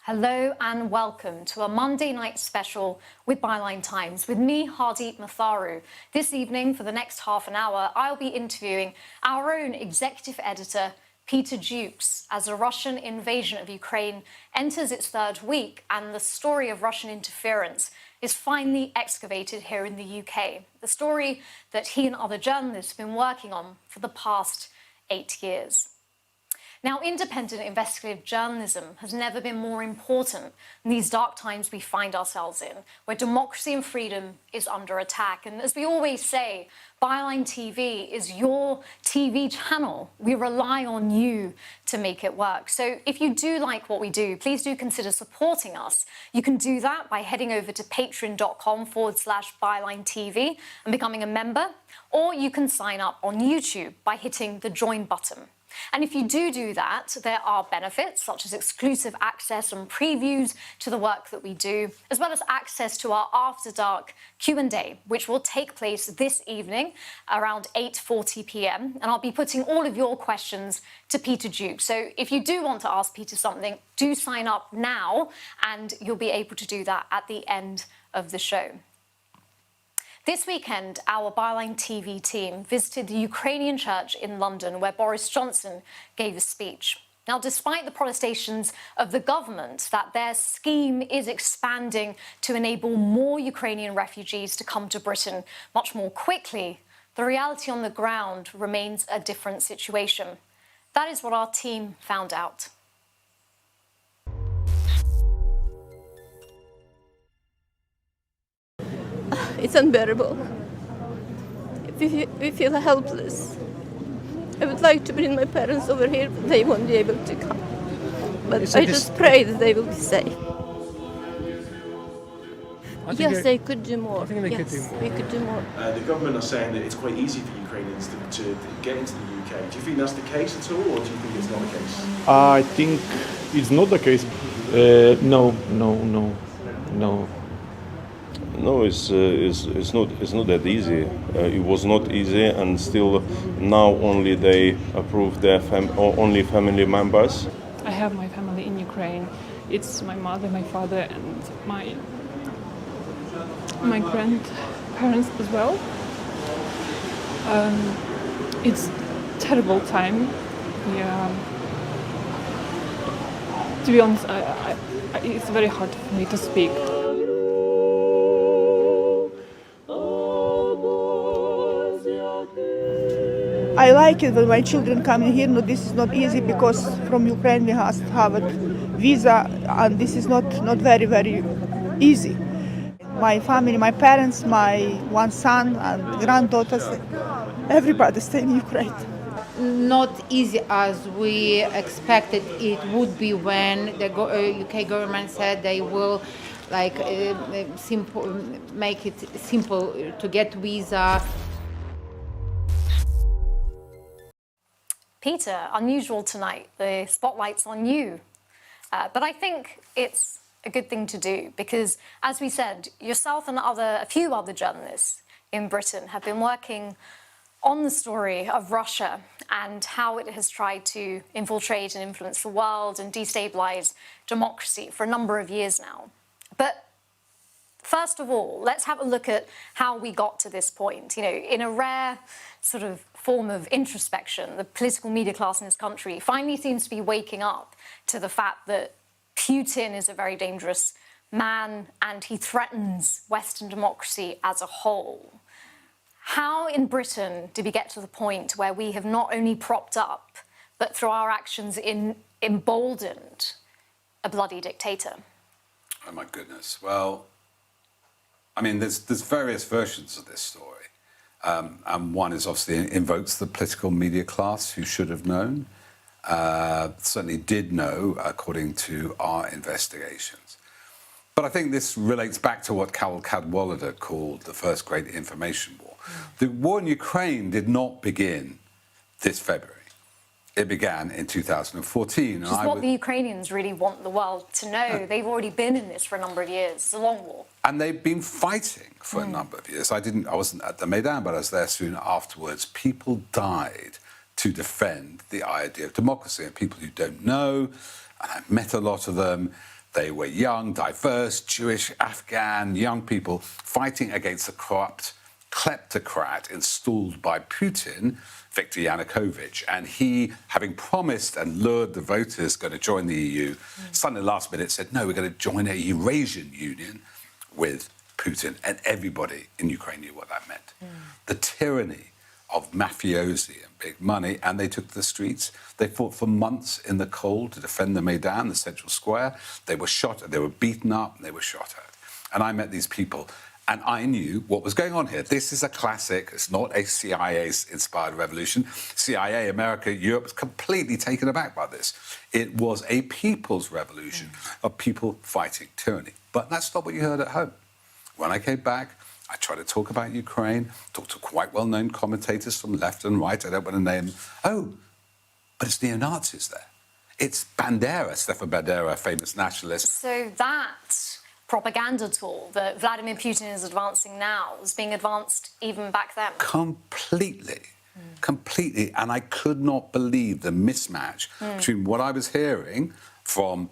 Hello and welcome to a Monday night special with Byline Times with me, Hardeep Matharu. This evening, for the next half an hour, I'll be interviewing our own executive editor, Peter Jukes, as the Russian invasion of Ukraine enters its third week and the story of Russian interference is finally excavated here in the UK. The story that he and other journalists have been working on for the past 8 years. Now, independent investigative journalism has never been more important in these dark times we find ourselves in, where democracy and freedom is under attack. And as we always say, Byline TV is your TV channel. We rely on you to make it work. So if you do like what we do, please do consider supporting us. You can do that by heading over to patreon.com/Byline TV and becoming a member, or you can sign up on YouTube by hitting the join button. And if you do that, there are benefits such as exclusive access and previews to the work that we do, as well as access to our After Dark Q&A, which will take place this evening around 8:40 p.m. And I'll be putting all of your questions to Peter Jukes. So if you do want to ask Peter something, do sign up now, and you'll be able to do that at the end of the show. This weekend, our Byline TV team visited the Ukrainian church in London, where Boris Johnson gave a speech. Now, despite the protestations of the government that their scheme is expanding to enable more Ukrainian refugees to come to Britain much more quickly, the reality on the ground remains a different situation. That is what our team found out. It's unbearable. We feel helpless. I would like to bring my parents over here, but they won't be able to come. But I just pray that they will be safe. Yes, they could do more. I think they could do more. We could do more. The government are saying that it's quite easy for Ukrainians to get into the UK. Do you think that's the case at all, or do you think it's not the case? I think it's not the case. No. No, it's not that easy. It was not easy, and still now only they approve their only family members. I have my family in Ukraine. It's my mother, my father, and my grandparents as well. It's a terrible time. To be honest, it's very hard for me to speak. I like it when my children come in here. No, this is not easy because from Ukraine we have to have a visa, and this is not very, very easy. My family, my parents, my one son and granddaughters, everybody stay in Ukraine. Not easy as we expected it would be when the UK government said they will make it simple to get visa. Peter, unusual tonight. The spotlight's on you. But I think it's a good thing to do because, as we said, yourself and a few other journalists in Britain have been working on the story of Russia and how it has tried to infiltrate and influence the world and destabilise democracy for a number of years now. But first of all, let's have a look at how we got to this point. You know, in a rare sort of form of introspection, the political media class in this country finally seems to be waking up to the fact that Putin is a very dangerous man and he threatens Western democracy as a whole. How in Britain did we get to the point where we have not only propped up, but through our actions emboldened a bloody dictator? Oh my goodness. Well, I mean, there's various versions of this story. And one is obviously invokes the political media class who should have known, certainly did know according to our investigations. But I think this relates back to what Carol Cadwallader called the first great information war. The war in Ukraine did not begin this February. It began in 2014. Which is what the Ukrainians really want the world to know. They've already been in this for a number of years. It's a long war. And they've been fighting for a number of years. I wasn't at the Maidan, but I was there soon afterwards. People died to defend the idea of democracy. And people who don't know, and I've met a lot of them, They were young, diverse, Jewish, Afghan, young people fighting against the corrupt kleptocrat installed by Putin, Viktor Yanukovych. And he, having promised and lured the voters going to join the EU, suddenly last minute said, no, we're going to join a Eurasian Union with Putin. And everybody in Ukraine knew what that meant. The tyranny of mafiosi and big money, and they took to the streets. They fought for months in the cold to defend the Maidan, the central square. They were shot, they were beaten up, and they were shot at. And I met these people, and I knew what was going on here. This is a classic. It's not a CIA-inspired revolution. CIA, America, Europe was completely taken aback by this. It was a people's revolution of people fighting tyranny. But that's not what you heard at home. When I came back, I tried to talk about Ukraine, talked to quite well-known commentators from left and right. I don't want to name them. Oh, but it's neo-Nazis there. It's Bandera, Stefan Bandera, a famous nationalist. So that propaganda tool that Vladimir Putin is advancing now was being advanced even back then? Completely. Completely. And I could not believe the mismatch between what I was hearing from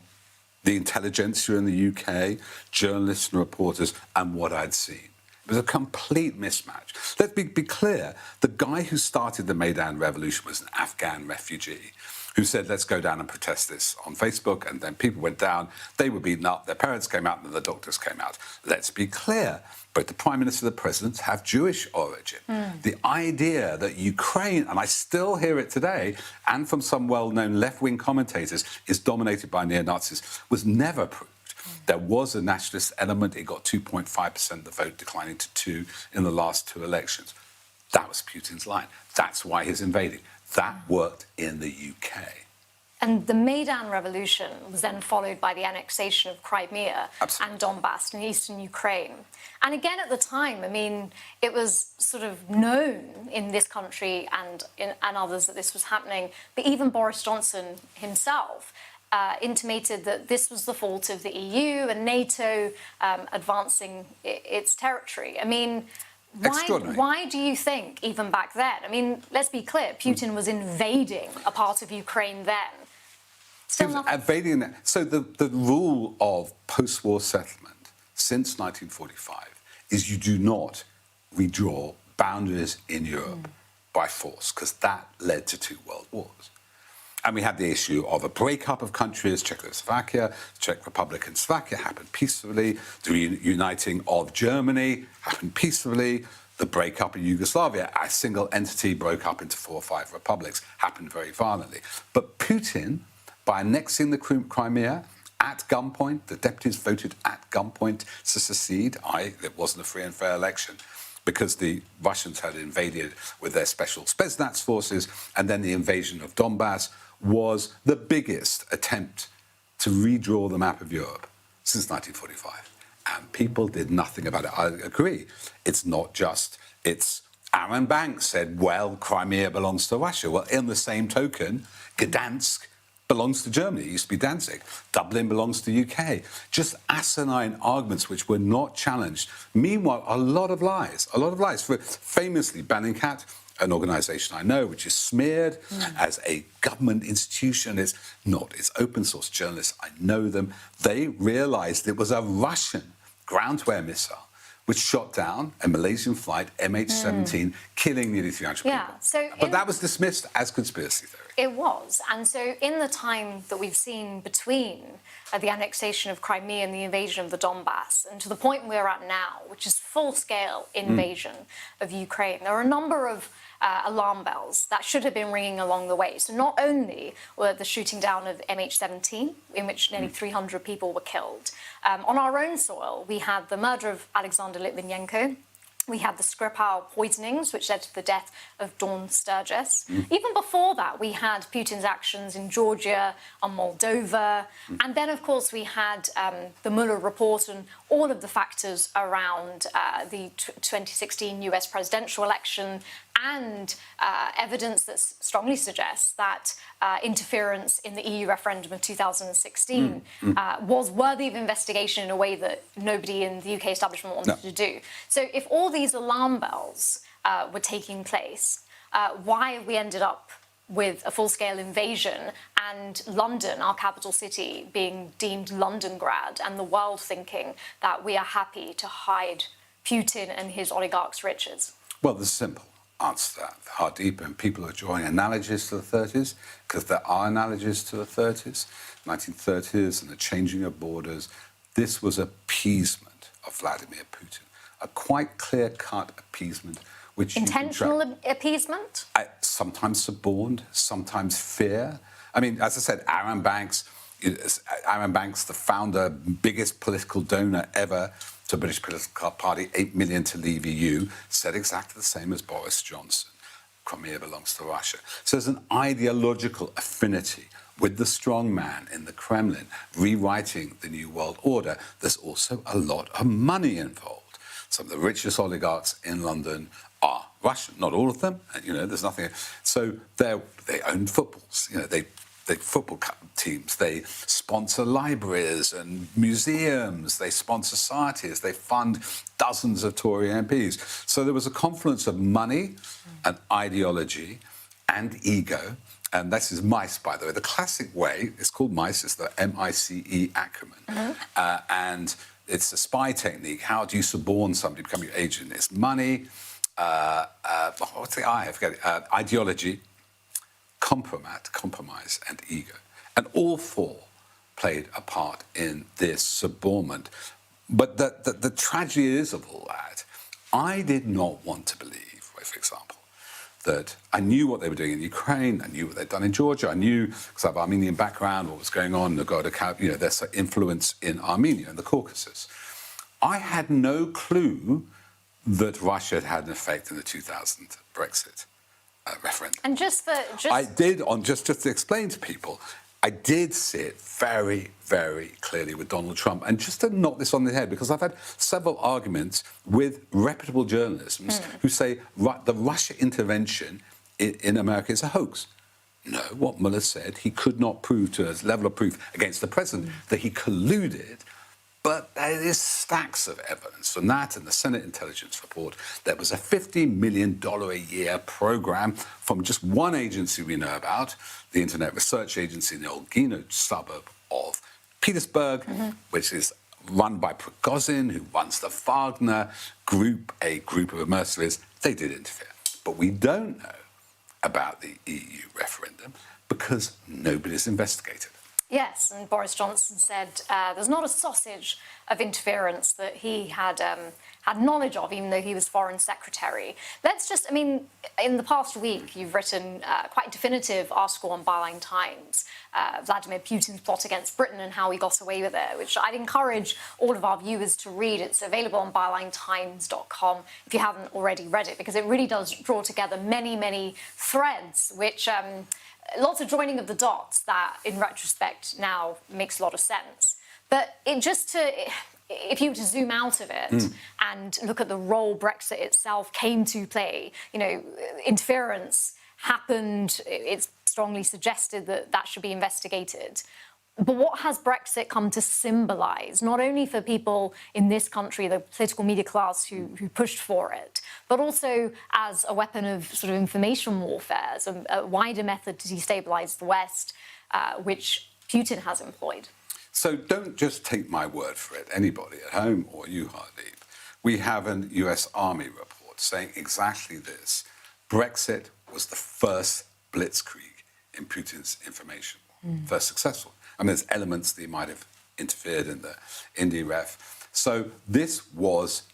the intelligentsia in the UK, journalists and reporters, and what I'd seen. It was a complete mismatch. Let's be clear. The guy who started the Maidan Revolution was an Afghan refugee who said, let's go down and protest this on Facebook. And then people went down. They were beaten up. Their parents came out and the doctors came out. Let's be clear. Both the Prime Minister and the President have Jewish origin. The idea that Ukraine, and I still hear it today, and from some well-known left-wing commentators, is dominated by neo-Nazis, was never proved. There was a nationalist element. It got 2.5% of the vote, declining to 2% in the last 2 elections. That was Putin's line. That's why he's invading. That worked in the UK. And the Maidan Revolution was then followed by the annexation of Crimea and Donbass in eastern Ukraine. And again, at the time, I mean, it was sort of known in this country and others that this was happening. But even Boris Johnson himself intimated that this was the fault of the EU and NATO advancing its territory. I mean, why do you think, even back then, I mean, let's be clear, Putin was invading a part of Ukraine then. Still nothing. Invading that. So the rule of post-war settlement since 1945 is you do not redraw boundaries in Europe by force, because that led to 2 world wars. And we had the issue of a breakup of countries. Czechoslovakia, the Czech Republic and Slovakia happened peacefully. The reuniting of Germany happened peacefully. The breakup of Yugoslavia, a single entity broke up into 4 or 5 republics, happened very violently. But Putin, by annexing the Crimea at gunpoint, the deputies voted at gunpoint to secede. It wasn't a free and fair election, because the Russians had invaded with their special Spetsnaz forces, and then the invasion of Donbass was the biggest attempt to redraw the map of Europe since 1945. And people did nothing about it. I agree. It's not just, it's Aaron Banks said, well, Crimea belongs to Russia. Well, in the same token, Gdansk belongs to Germany. It used to be Danzig. Dublin belongs to the UK. Just asinine arguments which were not challenged. Meanwhile, a lot of lies. Famously, Bellingcat, an organisation I know, which is smeared as a government institution. It's not. It's open source journalists. I know them. They realised it was a Russian ground-to-air missile which shot down a Malaysian flight, MH17, killing nearly 300 people. But that was dismissed as conspiracy theory. It was. And so in the time that we've seen between the annexation of Crimea and the invasion of the Donbass, and to the point we're at now, which is full-scale invasion of Ukraine, there are a number of alarm bells that should have been ringing along the way. So not only were the shooting down of MH17, in which nearly 300 people were killed, on our own soil, we had the murder of Alexander Litvinenko. We had the Skripal poisonings, which led to the death of Dawn Sturgis. Even before that, we had Putin's actions in Georgia and Moldova. And then, of course, we had the Mueller report and all of the factors around the 2016 US presidential election, and evidence that strongly suggests that interference in the EU referendum of 2016 was worthy of investigation in a way that nobody in the UK establishment wanted to do. So if all these alarm bells were taking place, why have we ended up with a full-scale invasion and London, our capital city, being deemed Londongrad, and the world thinking that we are happy to hide Putin and his oligarchs' riches? Well, there's a simple answer to that. Hardeep and people are drawing analogies to the 30s, because there are analogies to the 30s, 1930s and the changing of borders. This was appeasement of Vladimir Putin, a quite clear-cut appeasement. Which intentional appeasement? Sometimes suborned, sometimes fear. I mean, as I said, Aaron Banks, the founder, biggest political donor ever to the British political party, 8 million to leave EU, said exactly the same as Boris Johnson. Crimea belongs to Russia. So there's an ideological affinity with the strong man in the Kremlin rewriting the New World Order. There's also a lot of money involved. Some of the richest oligarchs in London are Russian, not all of them. You know, there's nothing. So they own footballs. You know, they football teams. They sponsor libraries and museums. They sponsor societies. They fund dozens of Tory MPs. So there was a confluence of money and ideology and ego. And this is MICE, by the way. The classic way, it's called MICE, it's the M-I-C-E acronym. And it's a spy technique. How do you suborn somebody to become your agent? It's money, what's the I? I forget it. Ideology, compromise, and ego. And all four played a part in this subornment. But the tragedy is of all that, I did not want to believe, for example, that I knew what they were doing in Ukraine, I knew what they'd done in Georgia, I knew, because I have Armenian background, what was going on in Nagorno-Karabakh, you know, there's influence in Armenia and the Caucasus. I had no clue that Russia had had an effect in the 2000 Brexit referendum. And I did, just to explain to people, I did see it very, very clearly with Donald Trump. And just to knock this on the head, because I've had several arguments with reputable journalists who say the Russia intervention in America is a hoax. No, what Mueller said, he could not prove to us, level of proof against the president, that he colluded. But there is stacks of evidence from that and the Senate intelligence report. There was a $50 million a year program from just one agency we know about, the Internet Research Agency in the Olgino suburb of Petersburg, which is run by Prigozhin, who runs the Wagner group, a group of mercenaries. They did interfere. But we don't know about the EU referendum because nobody's investigated. Yes, and Boris Johnson said there's not a sausage of interference that he had knowledge of, even though he was Foreign Secretary. I mean, in the past week, you've written quite a definitive article on Byline Times, Vladimir Putin's plot against Britain and how he got away with it, which I'd encourage all of our viewers to read. It's available on bylinetimes.com if you haven't already read it, because it really does draw together many, many threads, which... lots of joining of the dots that, in retrospect, now makes a lot of sense. But if you were to zoom out of it and look at the role Brexit itself came to play, you know, interference happened, it's strongly suggested that that should be investigated. But what has Brexit come to symbolise, not only for people in this country, the political media class who pushed for it, but also as a weapon of sort of information warfare, as a wider method to destabilise the West, which Putin has employed? So don't just take my word for it, anybody at home or you, Hardeep. We have an US Army report saying exactly this. Brexit was the first blitzkrieg in Putin's information war, first successful. I mean, there's elements that he might have interfered in the Indy ref. So this was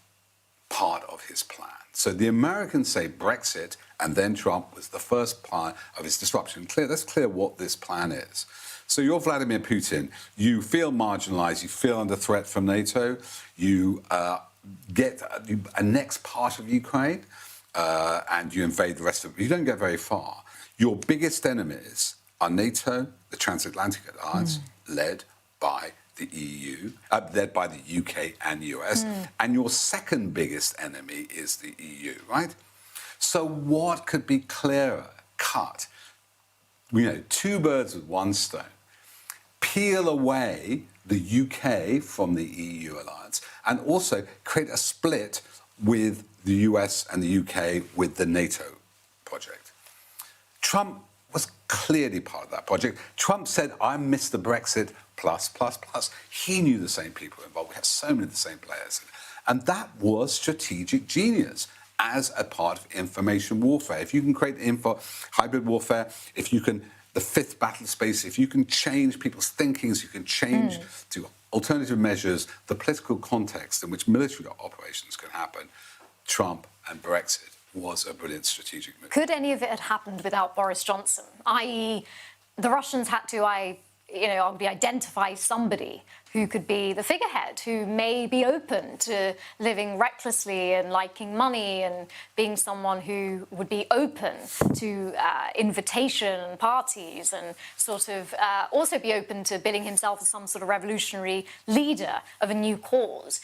part of his plan. So the Americans say Brexit and then Trump was the first part of his disruption. Let's clear what this plan is. So you're Vladimir Putin. You feel marginalized. You feel under threat from NATO. You annex part of Ukraine and you invade the rest of it. You don't get very far. Your biggest enemies are NATO, the Transatlantic Alliance, led by the EU, led by the UK and US, and your second biggest enemy is the EU, right? So what could be clearer cut? You know, two birds with one stone. Peel away the UK from the EU alliance and also create a split with the US and the UK with the NATO project. Trump was clearly part of that project. Trump said, I'm Mr. Brexit plus, plus, plus. He knew the same people involved. We had so many of the same players. And that was strategic genius as a part of information warfare. If you can create hybrid warfare, if you can, the fifth battle space, if you can change people's thinkings, you can change to alternative measures, the political context in which military operations can happen, Trump and Brexit was a brilliant strategic move. Could any of it have happened without Boris Johnson? I.e., the Russians had to, identify somebody who could be the figurehead, who may be open to living recklessly and liking money and being someone who would be open to invitation and parties and sort of also be open to billing himself as some sort of revolutionary leader of a new cause.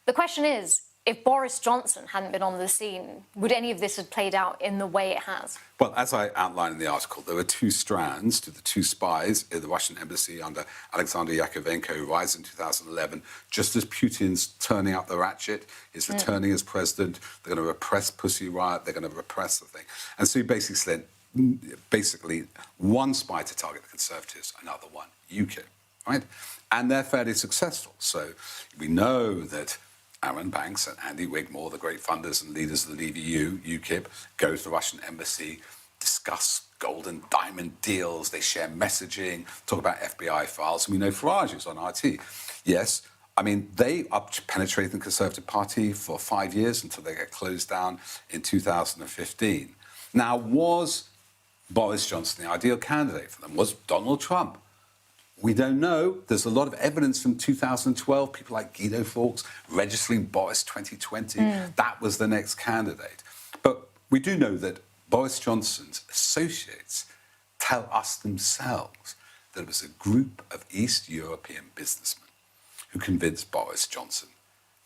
The question is, if Boris Johnson hadn't been on the scene, would any of this have played out in the way it has? Well, as I outlined in the article, there were two strands to the two spies in the Russian embassy under Alexander Yakovenko, who arrives in 2011, just as Putin's turning up the ratchet, he's returning as president, they're going to repress Pussy Riot, they're going to repress the thing. And so he basically said, one spy to target the Conservatives, another one, UKIP, right? And they're fairly successful. So we know that Aaron Banks and Andy Wigmore, the great funders and leaders of the Leave EU, UKIP, go to the Russian embassy, discuss gold and diamond deals, they share messaging, talk about FBI files, and we know Farage is on RT. Yes, I mean, they are penetrating the Conservative Party for 5 years until they get closed down in 2015. Now, was Boris Johnson the ideal candidate for them? Was Donald Trump? We don't know. There's a lot of evidence from 2012, people like Guido Fawkes registering Boris 2020. That was the next candidate. But we do know that Boris Johnson's associates tell us themselves that it was a group of East European businessmen who convinced Boris Johnson,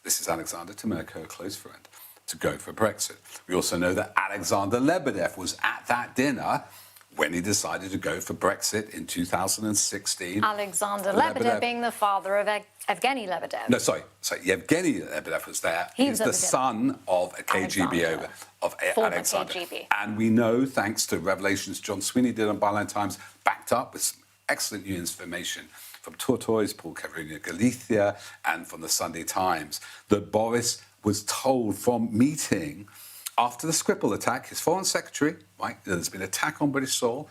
this is Alexander Temerko, a close friend, to go for Brexit. We also know that Alexander Lebedev was at that dinner when he decided to go for Brexit in 2016. Alexander Lebedev being the father of Evgeny Lebedev. No, sorry. Evgeny Lebedev was there. He's the son of a KGB of Alexander. KGB. And we know, thanks to revelations John Sweeney did on Byline Times, backed up with some excellent new information from Tortoise, Paul Cavarinia Galicia, and from the Sunday Times, that Boris was told from meeting after the Skripal attack, his foreign secretary, right, there's been an attack on British soil,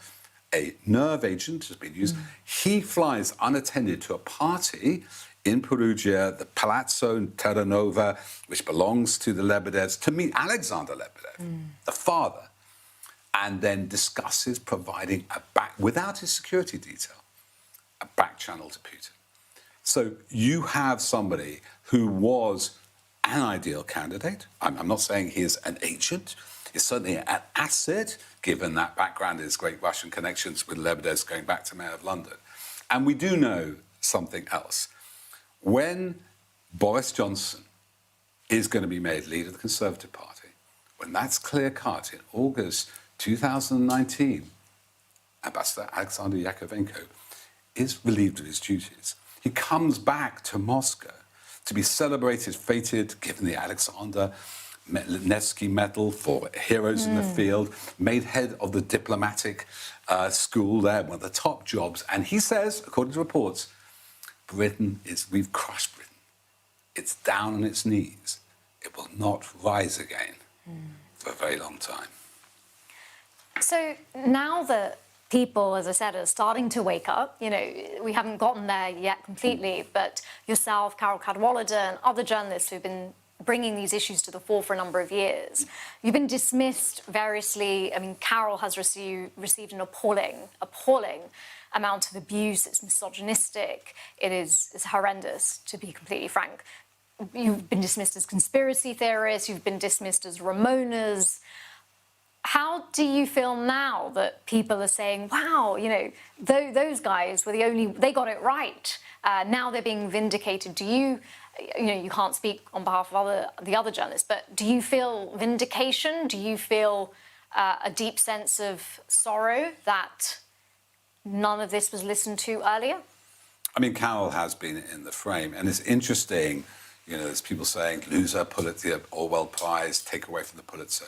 a nerve agent has been used. He flies unattended to a party in Perugia, the Palazzo Terranova, which belongs to the Lebedevs, to meet Alexander Lebedev, the father, and then discusses providing without his security detail, a back channel to Putin. So you have somebody who was an ideal candidate. I'm not saying he is an agent. He's certainly an asset, given that background, his great Russian connections with Lebedev's going back to Mayor of London. And we do know something else. When Boris Johnson is going to be made leader of the Conservative Party, when that's clear-cut in August 2019, Ambassador Alexander Yakovenko is relieved of his duties. He comes back to Moscow to be celebrated, feted, given the Alexander Nevsky Medal for heroes in the field, made head of the diplomatic school there, one of the top jobs. And he says, according to reports, we've crushed Britain. It's down on its knees. It will not rise again for a very long time. So now that people, as I said, are starting to wake up. You know, we haven't gotten there yet completely, but yourself, Carol Cadwallader, and other journalists who've been bringing these issues to the fore for a number of years. You've been dismissed variously. I mean, Carol has received an appalling amount of abuse. It's misogynistic. It is horrendous, to be completely frank. You've been dismissed as conspiracy theorists. You've been dismissed as Ramonas. How do you feel now that people are saying, wow, you know, those guys were they got it right. Now they're being vindicated. Do you can't speak on behalf of the other journalists, but do you feel vindication? Do you feel a deep sense of sorrow that none of this was listened to earlier? I mean, Carol has been in the frame, and it's interesting, you know, there's people saying, loser, Pulitzer, Orwell Prize, take away from the Pulitzer.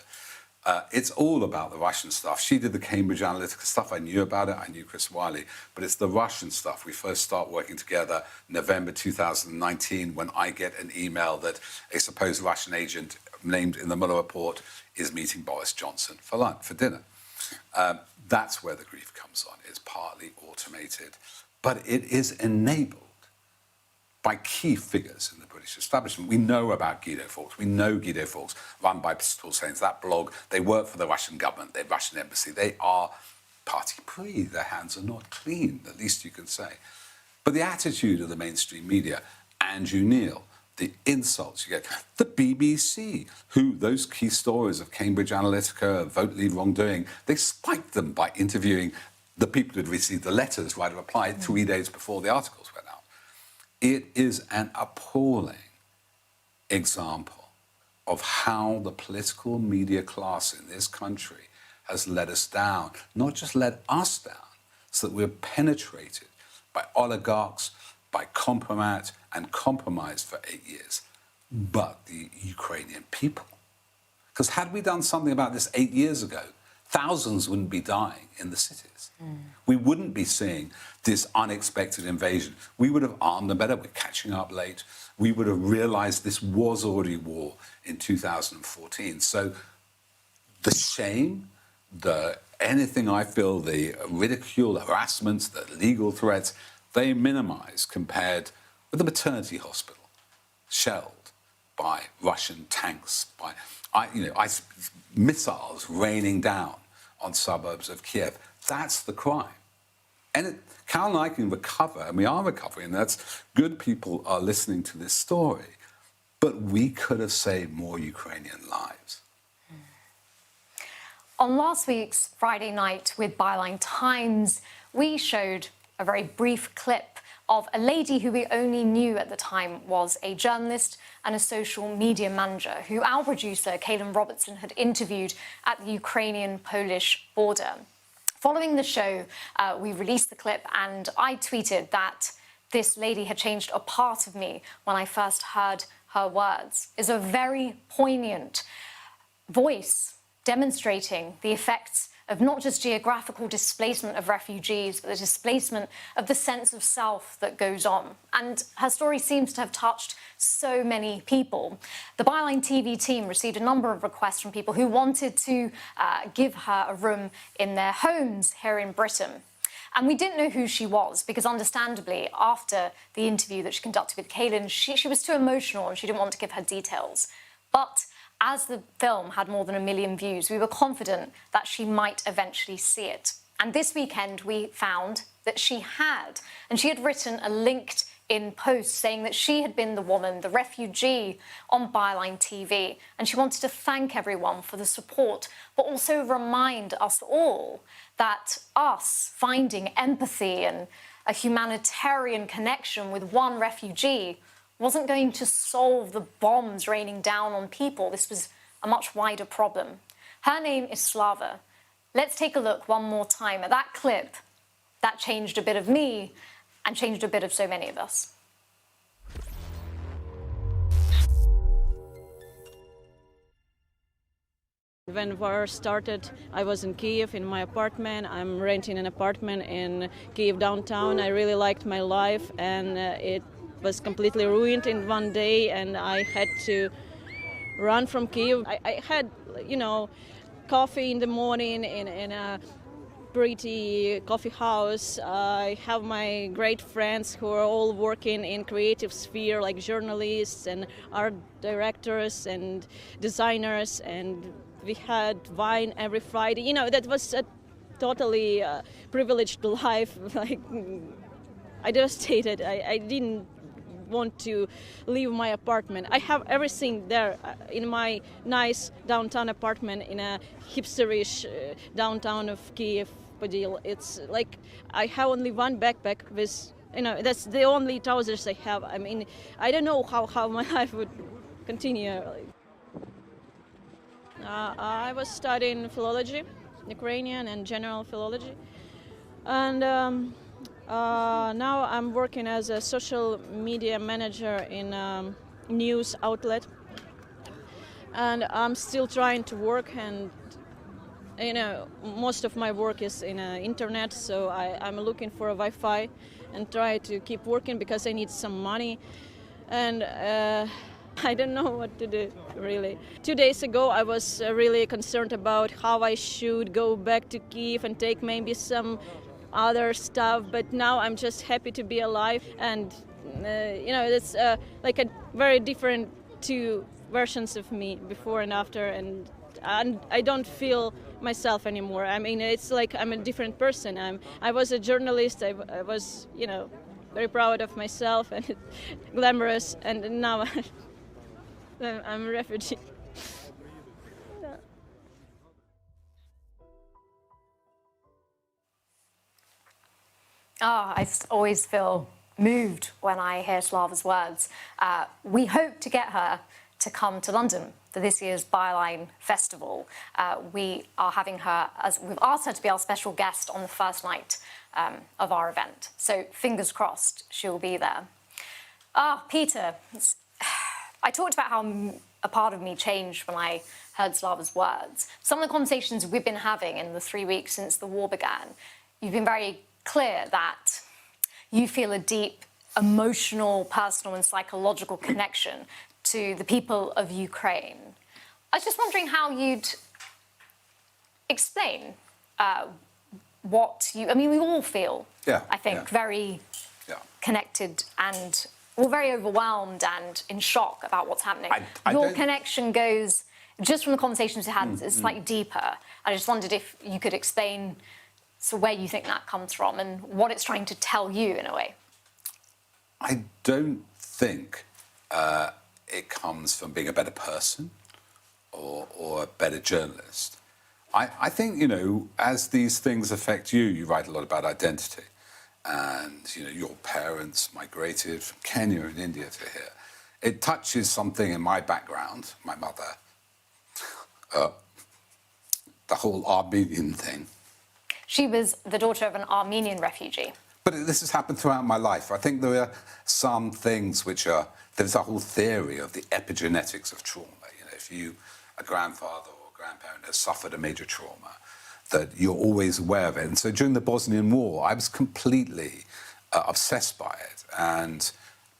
It's all about the Russian stuff. She did the Cambridge Analytica stuff. I knew about it. I knew Chris Wiley. But it's the Russian stuff. We first start working together November 2019 when I get an email that a supposed Russian agent named in the Mueller report is meeting Boris Johnson for lunch, for dinner. That's where the grief comes on. It's partly automated, but it is enabled by key figures in the British establishment. We know about Guido Fawkes. We know Guido Fawkes, run by Paul Sains, that blog. They work for the Russian government, the Russian embassy. They are parti pris. Their hands are not clean, the least you can say. But the attitude of the mainstream media, Andrew Neil, the insults you get, the BBC, who those key stories of Cambridge Analytica, vote leave wrongdoing, they spiked them by interviewing the people who had received the letters, right, replied 3 days before the articles went out. It is an appalling example of how the political media class in this country has let us down, not just let us down, so that we're penetrated by oligarchs, by compromat and compromised for 8 years, but the Ukrainian people. Because had we done something about this 8 years ago, thousands wouldn't be dying in the cities. We wouldn't be seeing this unexpected invasion. We would have armed them better. We're catching up late. We would have realized this was already war in 2014. So the shame, anything I feel, the ridicule, the harassments, the legal threats, they minimize compared with the maternity hospital shelled by Russian tanks, by missiles raining down on suburbs of Kiev. That's the crime. And Cal and I can recover, and we are recovering, and that's good people are listening to this story. But we could have saved more Ukrainian lives. On last week's Friday night with Byline Times, we showed a very brief clip of a lady who we only knew at the time was a journalist and a social media manager who our producer, Kaylin Robertson, had interviewed at the Ukrainian-Polish border. Following the show, we released the clip and I tweeted that this lady had changed a part of me when I first heard her words. It's a very poignant voice demonstrating the effects of not just geographical displacement of refugees, but the displacement of the sense of self that goes on. And her story seems to have touched so many people. The Byline TV team received a number of requests from people who wanted to give her a room in their homes here in Britain. And we didn't know who she was because, understandably, after the interview that she conducted with Kaylin, she was too emotional and she didn't want to give her details. But as the film had more than 1 million views, we were confident that she might eventually see it. And this weekend, we found that she had. And she had written a LinkedIn post saying that she had been the woman, the refugee, on Byline TV. And she wanted to thank everyone for the support, but also remind us all that us finding empathy and a humanitarian connection with one refugee wasn't going to solve the bombs raining down on people. This was a much wider problem. Her name is Slava. Let's take a look one more time at that clip that changed a bit of me and changed a bit of so many of us. When war started, I was in Kiev in my apartment. I'm renting an apartment in Kiev downtown. I really liked my life, and it was completely ruined in one day, and I had to run from Kiev. I had, coffee in the morning in a pretty coffee house. I have my great friends who are all working in creative sphere, like journalists and art directors and designers, and we had wine every Friday. That was a totally privileged life. Like, I devastated. I didn't want to leave my apartment. I have everything there in my nice downtown apartment in a hipsterish downtown of Kiev, Podil. It's like I have only one backpack with, that's the only trousers I have. I mean, I don't know how my life would continue. I was studying philology, Ukrainian and general philology, and now I'm working as a social media manager in a news outlet, and I'm still trying to work, and most of my work is in internet, so I'm looking for a Wi-Fi and try to keep working because I need some money. And I don't know what to do, really. 2 days ago, I was really concerned about how I should go back to Kyiv and take maybe some other stuff, but now I'm just happy to be alive. And, it's like a very different two versions of me, before and after, and I don't feel myself anymore. I mean, it's like I'm a different person. I was a journalist. I was, very proud of myself and glamorous, and now I'm a refugee. I always feel moved when I hear Slava's words. We hope to get her to come to London for this year's Byline Festival. We are having her, we've asked her to be our special guest on the first night of our event. So fingers crossed she'll be there. Peter, I talked about how a part of me changed when I heard Slava's words. Some of the conversations we've been having in the 3 weeks since the war began, you've been very clear that you feel a deep emotional, personal and psychological connection to the people of Ukraine. I was just wondering how you'd explain we all feel, very connected and all very overwhelmed and in shock about what's happening. Your connection goes, just from the conversations we had, it's slightly deeper. I just wondered if you could explain where you think that comes from and what it's trying to tell you in a way. I don't think it comes from being a better person or a better journalist. I think, as these things affect you, you write a lot about identity. And, your parents migrated from Kenya and India to here. It touches something in my background, my mother, the whole Armenian thing. She was the daughter of an Armenian refugee. But this has happened throughout my life. I think there are some things there's a whole theory of the epigenetics of trauma. If a grandfather or grandparent has suffered a major trauma, that you're always aware of it. And so during the Bosnian War, I was completely obsessed by it. And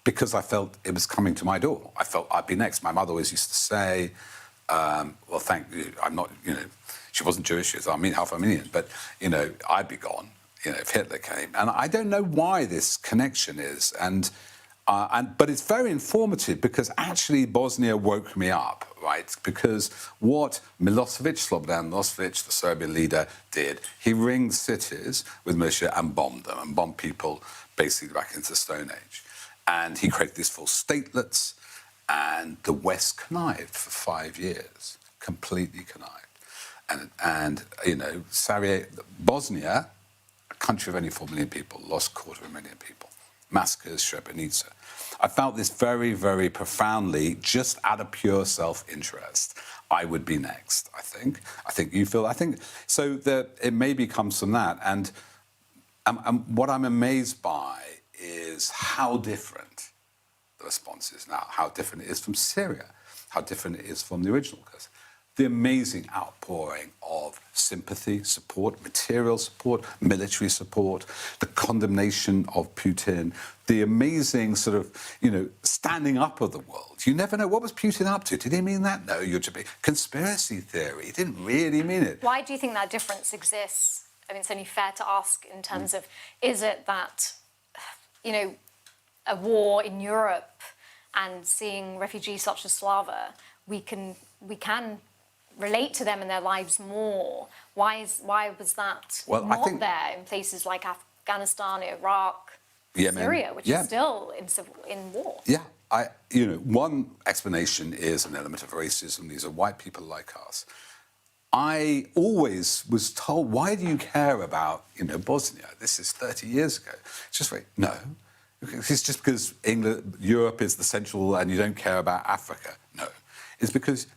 because I felt it was coming to my door, I felt I'd be next. My mother always used to say, well, thank you, I'm not, she wasn't Jewish, she was half Armenian, but, I'd be gone, if Hitler came. And I don't know why this connection is. But it's very informative because actually Bosnia woke me up, right? Because what Slobodan Milosevic, the Serbian leader, did, he ringed cities with militia and bombed them, and bombed people basically back into the Stone Age. And he created these false statelets, and the West connived for 5 years, completely connived. And Bosnia, a country of only 4 million people, lost 250,000 people. Massacres, Srebrenica. I felt this very, very profoundly, just out of pure self-interest. I would be next, I think. I think you feel, so that it maybe comes from that. And what I'm amazed by is how different the response is now, how different it is from Syria, how different it is from the original case. The amazing outpouring of sympathy, support, material support, military support, the condemnation of Putin, the amazing standing up of the world. You never know, what was Putin up to? Did he mean that? No, you're just conspiracy theory. He didn't really mean it. Why do you think that difference exists? I mean, it's only fair to ask in terms of, is it that, a war in Europe and seeing refugees such as Slava, we can relate to them in their lives more? Why was that not there in places like Afghanistan, Iraq, Syria, which is still in war? Yeah, one explanation is an element of racism. These are white people like us. I always was told, why do you care about, Bosnia? This is 30 years ago. It's just no. It's just because Europe is the central and you don't care about Africa. No. It's because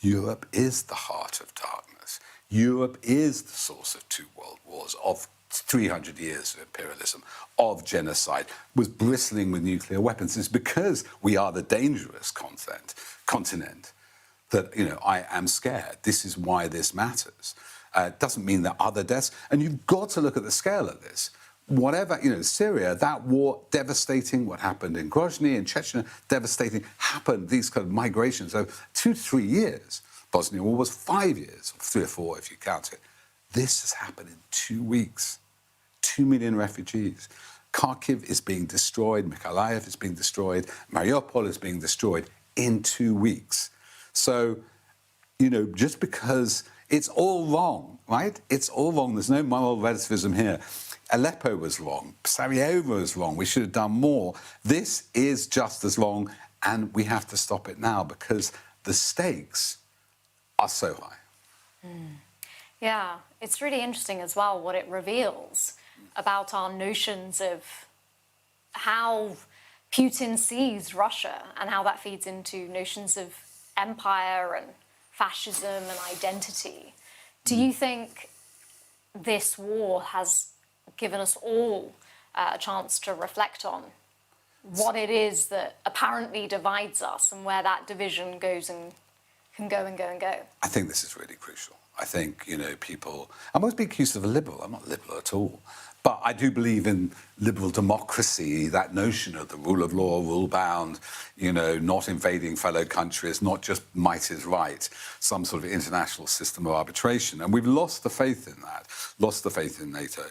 Europe is the heart of darkness. Europe is the source of 2 world wars, of 300 years of imperialism, of genocide, was bristling with nuclear weapons. It's because we are the dangerous continent that, I am scared. This is why this matters. Doesn't mean there are other deaths. And you've got to look at the scale of this. Whatever, Syria, that war, devastating. What happened in Grozny, in Chechnya, devastating. Happened, these kind of migrations over 2 to 3 years. Bosnia war was 5 years, or 3 or 4 if you count it. This has happened in 2 weeks. 2 million refugees. Kharkiv is being destroyed, Mykolaiv is being destroyed, Mariupol is being destroyed in 2 weeks. So, just because it's all wrong, right? It's all wrong. There's no moral relativism here. Aleppo was wrong. Sarajevo was wrong. We should have done more. This is just as wrong, and we have to stop it now because the stakes are so high. Yeah, it's really interesting as well what it reveals about our notions of how Putin sees Russia and how that feeds into notions of empire and fascism and identity. Do you think this war has given us all a chance to reflect on what it is that apparently divides us and where that division goes and can go and go and go? I think this is really crucial. I think, people... I'm always being accused of a liberal. I'm not liberal at all. But I do believe in liberal democracy, that notion of the rule of law, rule-bound, not invading fellow countries, not just might is right, some sort of international system of arbitration. And we've lost the faith in that, lost the faith in NATO.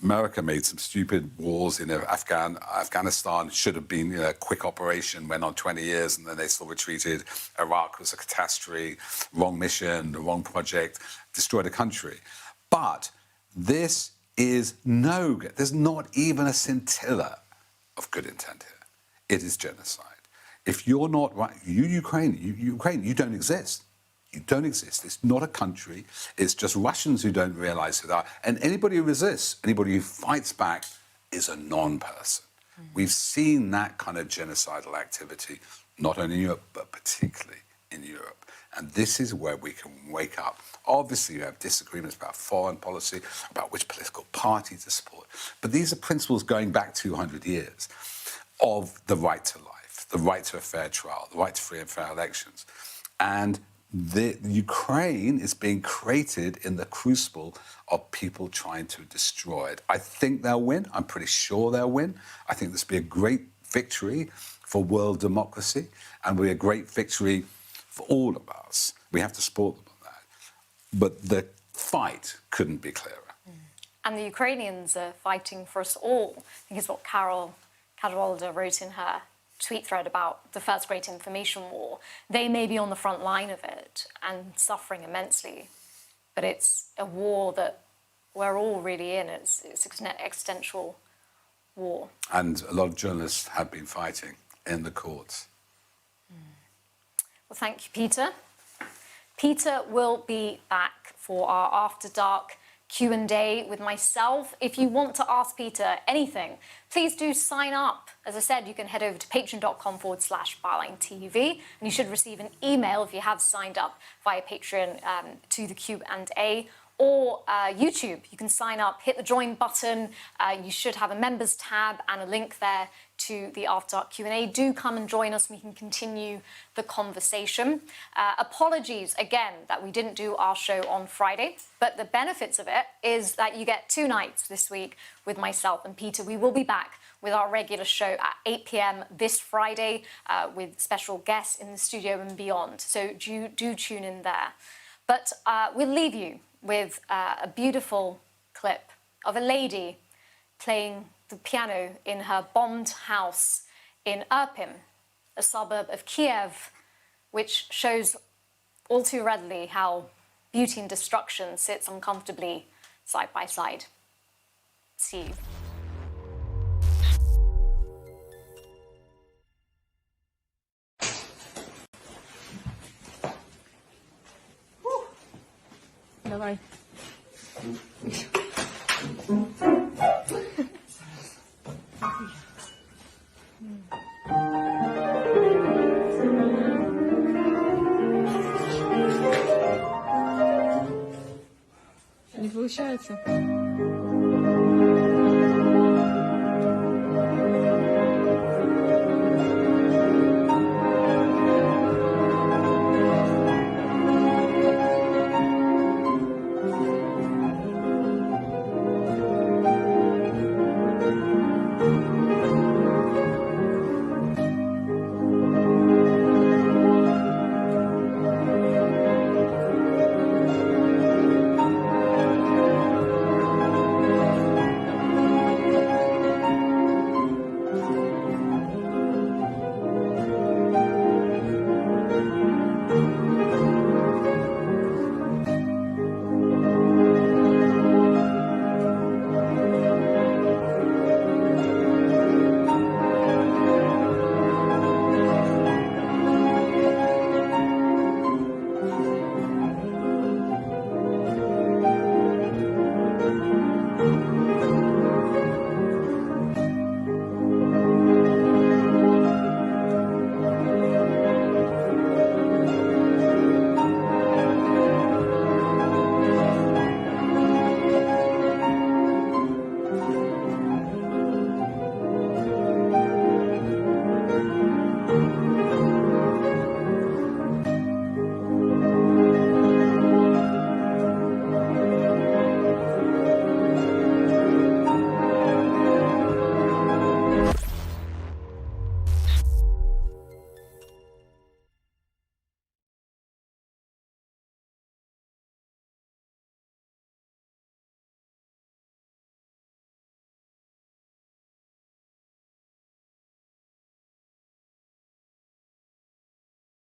America made some stupid wars in Afghanistan. Should have been a quick operation, went on 20 years, and then they still retreated. Iraq was a catastrophe, wrong mission, the wrong project, destroyed a country. But this is there's not even a scintilla of good intent here. It is genocide. If you're not right, Ukraine, you don't exist. You don't exist. It's not a country. It's just Russians who don't realize who they are. And anybody who resists, anybody who fights back is a non-person. We've seen that kind of genocidal activity, not only in Europe, but particularly in Europe. And this is where we can wake up. Obviously, you have disagreements about foreign policy, about which political party to support. But these are principles going back 200 years of the right to life, the right to a fair trial, the right to free and fair elections. And the Ukraine is being created in the crucible of people trying to destroy it. I think they'll win. I'm pretty sure they'll win. I think this will be a great victory for world democracy and will be a great victory for all of us. We have to support them on that. But the fight couldn't be clearer. And the Ukrainians are fighting for us all. I think it's what Carol Cadwalder wrote in her tweet thread about the first great information war. They may be on the front line of it and suffering immensely, but it's a war that we're all really in. It's an existential war. And a lot of journalists have been fighting in the courts. Well, thank you, Peter. Peter will be back for our After Dark Q&A with myself. If you want to ask Peter anything, please do sign up. As I said, you can head over to patreon.com/Byline TV, and you should receive an email if you have signed up via Patreon to the Q&A. Or YouTube. You can sign up, hit the join button. You should have a members tab and a link there to the After Dark Q&A. Do come and join us and we can continue the conversation. Apologies again that we didn't do our show on Friday, but the benefits of it is that you get 2 nights this week with myself and Peter. We will be back with our regular show at 8 p.m. this Friday with special guests in the studio and beyond. So do tune in there. But we'll leave you with a beautiful clip of a lady playing the piano in her bombed house in Irpin, a suburb of Kiev, which shows all too readily how beauty and destruction sits uncomfortably side by side. See you. Давай. Не получается.